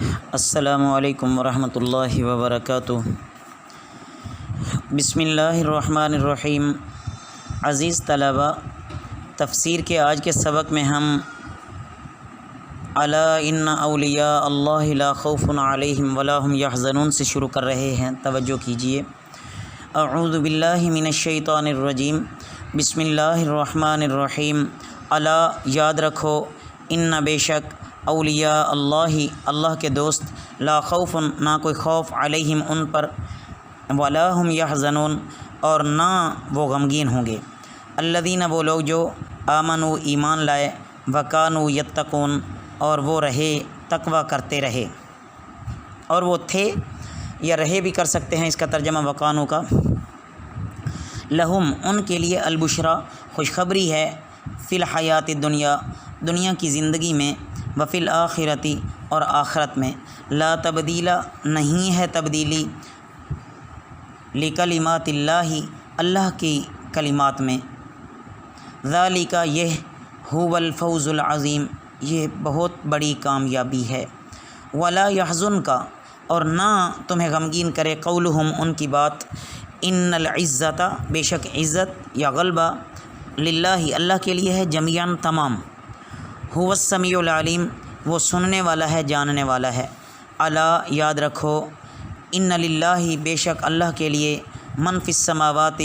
السلام علیکم ورحمۃ اللہ وبرکاتہ۔ بسم اللہ الرحمن الرحیم۔ عزیز طلباء، تفسیر کے آج کے سبق میں ہم الا ان اولیاء اللہ لا خوف علیہم ولا هم یحزنون سے شروع کر رہے ہیں، توجہ کیجیے۔ اعوذ باللہ من الشیطان الرجیم، بسم اللہ الرحمن الرحیم۔ الا، یاد رکھو، ان بے شک، اولیاء اللہ کے دوست، لا خوف، نہ کوئی خوف، علیہم ان پر، ولا هم یحزنون، اور نہ وہ غمگین ہوں گے، الذین وہ لوگ جو آمنوا ایمان لائے، وکانوا یتقون، اور وہ رہے تقوی کرتے رہے، اور وہ تھے یا رہے بھی کر سکتے ہیں، اس کا ترجمہ وکانوا کا۔ لہم، ان کے لیے، البشرا، خوشخبری ہے، فی الحیات الدنیا، دنیا کی زندگی میں، وفی الآخرتی، اور آخرت میں، لا تبدیل، نہیں ہے تبدیلی، لکلمات اللہ، اللہ کی کلمات میں، ذالک، یہ، هو الفوز العظیم، یہ بہت بڑی کامیابی ہے، ولا یحزنک، اور نہ تمہیں غمگین کرے، قولہم، ان کی بات، ان العزت، بے شک عزت یا غلبہ، للہ، اللہ کے لیے ہے، جمیعاً، تمام، هو السمیع العلیم، وہ سننے والا ہے، جاننے والا ہے۔ الا، یاد رکھو، ان للہ، بے شک اللہ کے لیے، من فی السماوات،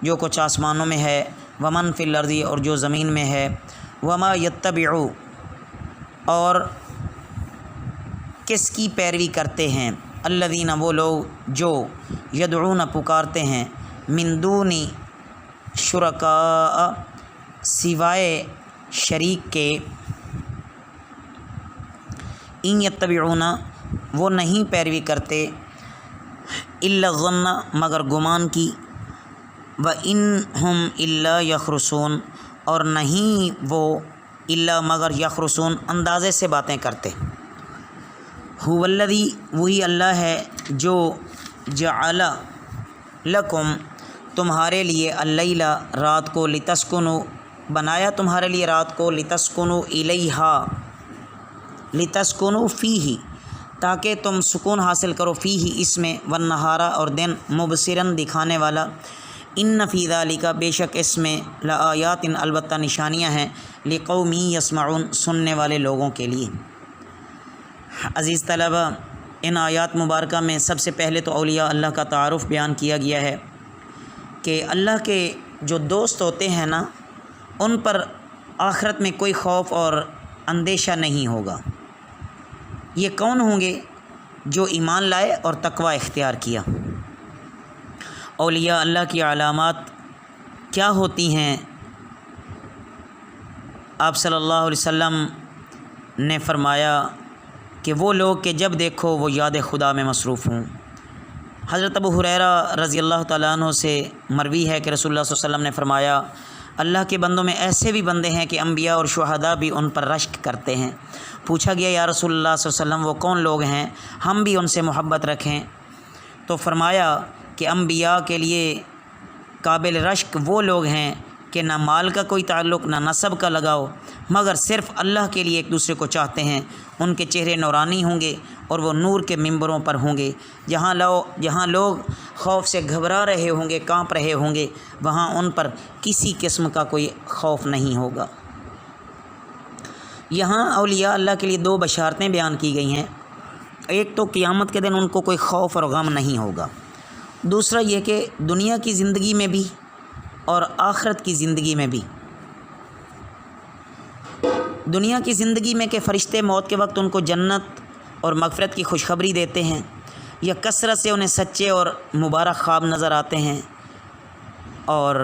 جو کچھ آسمانوں میں ہے، ومن فی الارض، اور جو زمین میں ہے، وما یتبع، اور کس کی پیروی کرتے ہیں، الذین، وہ لوگ جو، یدعون، پکارتے ہیں، من دون شرکاء، سوائے شریک کے، ان یتبعون، وہ نہیں پیروی کرتے، الا الظن، مگر گمان کی، وَإِنْ هُمْ إِلَّا يَخْرُصُونَ، اور نہیں وہ، الا مگر، یخرصون، اندازے سے باتیں کرتے۔ هُوَ الَّذِي، وہی اللہ ہے جو، جعل لکم، تمہارے لیے، اللیل، رات کو، لتسکنوا، بنایا تمہارے لیے رات کو، لتسکنوا الیہا، لتسکنوا فیہ، تاکہ تم سکون حاصل کرو، فیہ، اس میں، والنہار، اور دن، مبصراً، دکھانے والا، ان فی ذالک، بے شک اس میں، لآیات، البتہ نشانیاں ہیں، لقوم یسمعون، سننے والے لوگوں کے لیے۔ عزیز طلباء، ان آیات مبارکہ میں سب سے پہلے تو اولیاء اللہ کا تعارف بیان کیا گیا ہے کہ اللہ کے جو دوست ہوتے ہیں نا، ان پر آخرت میں کوئی خوف اور اندیشہ نہیں ہوگا۔ یہ کون ہوں گے؟ جو ایمان لائے اور تقوی اختیار کیا۔ اولیاء اللہ کی علامات کیا ہوتی ہیں؟ آپ صلی اللہ علیہ وسلم نے فرمایا کہ وہ لوگ کہ جب دیکھو وہ یاد خدا میں مصروف ہوں۔ حضرت ابو ہریرہ رضی اللہ تعالیٰ عنہ سے مروی ہے کہ رسول اللہ صلی اللہ علیہ وسلم نے فرمایا، اللہ کے بندوں میں ایسے بھی بندے ہیں کہ انبیاء اور شہداء بھی ان پر رشک کرتے ہیں۔ پوچھا گیا، یا رسول اللہ صلی اللہ علیہ وسلم، وہ کون لوگ ہیں، ہم بھی ان سے محبت رکھیں؟ تو فرمایا کہ انبیاء کے لیے قابل رشک وہ لوگ ہیں کہ نہ مال کا کوئی تعلق، نہ نسب کا لگاؤ، مگر صرف اللہ کے لیے ایک دوسرے کو چاہتے ہیں۔ ان کے چہرے نورانی ہوں گے اور وہ نور کے ممبروں پر ہوں گے۔ جہاں لوگ خوف سے گھبرا رہے ہوں گے، کانپ رہے ہوں گے، وہاں ان پر کسی قسم کا کوئی خوف نہیں ہوگا۔ یہاں اولیاء اللہ کے لیے دو بشارتیں بیان کی گئی ہیں۔ ایک تو قیامت کے دن ان کو کوئی خوف اور غم نہیں ہوگا، دوسرا یہ کہ دنیا کی زندگی میں بھی اور آخرت کی زندگی میں بھی۔ دنیا کی زندگی میں کہ فرشتے موت کے وقت ان کو جنت اور مغفرت کی خوشخبری دیتے ہیں، یا کثرت سے انہیں سچے اور مبارک خواب نظر آتے ہیں، اور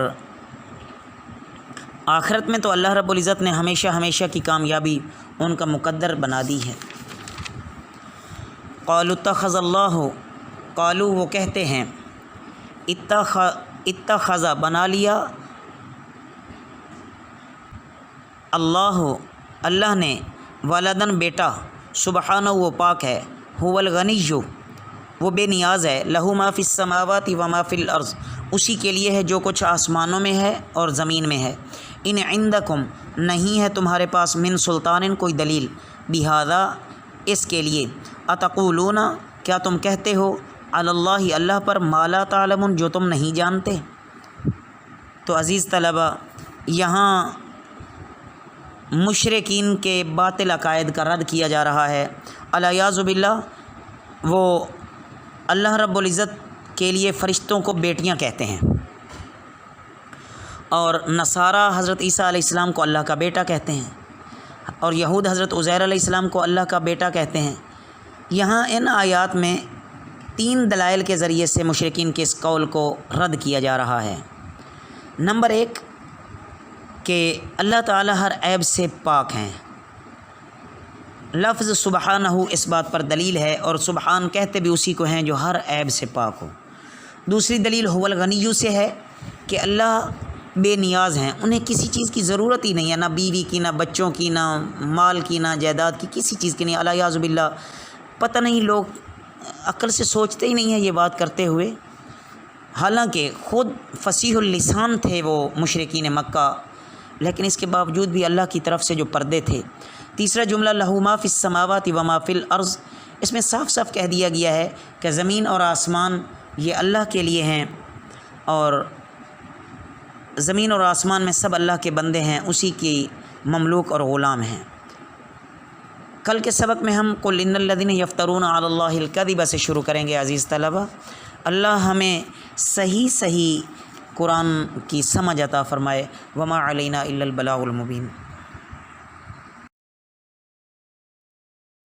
آخرت میں تو اللہ رب العزت نے ہمیشہ ہمیشہ کی کامیابی ان کا مقدر بنا دی ہے۔ قالوا اتخذ اللہ، قالوا، وہ کہتے ہیں، اتخذ، بنا لیا، اللہ نے، ولدن، بیٹا، سبحانہ، وہ پاک ہے، هو الغنی، وہ بے نیاز ہے، لہ ما فی السماوات وما فی الارض، اسی کے لیے ہے جو کچھ آسمانوں میں ہے اور زمین میں ہے۔ ان عندکم، نہیں ہے تمہارے پاس، من سلطان، کوئی دلیل، بہذا، اس کے لیے، اتقولون کیا تم کہتے ہو علی اللہ اللہ پر ما لا تعلمون جو تم نہیں جانتے۔ تو عزیز طلبہ یہاں مشرکین کے باطل عقائد کا رد کیا جا رہا ہے۔ الیاذ باللہ وہ اللہ رب العزت کے لیے فرشتوں کو بیٹیاں کہتے ہیں، اور نصارہ حضرت عیسیٰ علیہ السلام کو اللہ کا بیٹا کہتے ہیں، اور یہود حضرت عزیر علیہ السلام کو اللہ کا بیٹا کہتے ہیں۔ یہاں ان آیات میں 3 دلائل کے ذریعے سے مشرکین کے اس قول کو رد کیا جا رہا ہے۔ نمبر 1 کہ اللہ تعالیٰ ہر عیب سے پاک ہیں، لفظ سبحانہ اس بات پر دلیل ہے، اور سبحان کہتے بھی اسی کو ہیں جو ہر عیب سے پاک ہو۔ دوسری دلیل هو الغنی سے ہے کہ اللہ بے نیاز ہیں، انہیں کسی چیز کی ضرورت ہی نہیں ہے، نہ بیوی کی، نہ بچوں کی، نہ مال کی، نہ جائیداد کی، کسی چیز کی نہیں۔ الیاذ باللہ پتہ نہیں لوگ عقل سے سوچتے ہی نہیں ہیں یہ بات کرتے ہوئے، حالانکہ خود فصیح اللسان تھے وہ مشرکین مکہ، لیکن اس کے باوجود بھی اللہ کی طرف سے جو پردے تھے۔ تیسرا جملہ لہو ما فی السماوات و ما فی الارض، اس میں صاف صاف کہہ دیا گیا ہے کہ زمین اور آسمان یہ اللہ کے لیے ہیں، اور زمین اور آسمان میں سب اللہ کے بندے ہیں، اسی کی مملوک اور غلام ہیں۔ کل کے سبق میں ہم قل ان الذین یفترون علی اللہ الکذب سے شروع کریں گے عزیز طلبہ۔ اللہ ہمیں صحیح قرآن کی سمجھ عطا فرمائے۔ وما علینا الا البلاغ المبین۔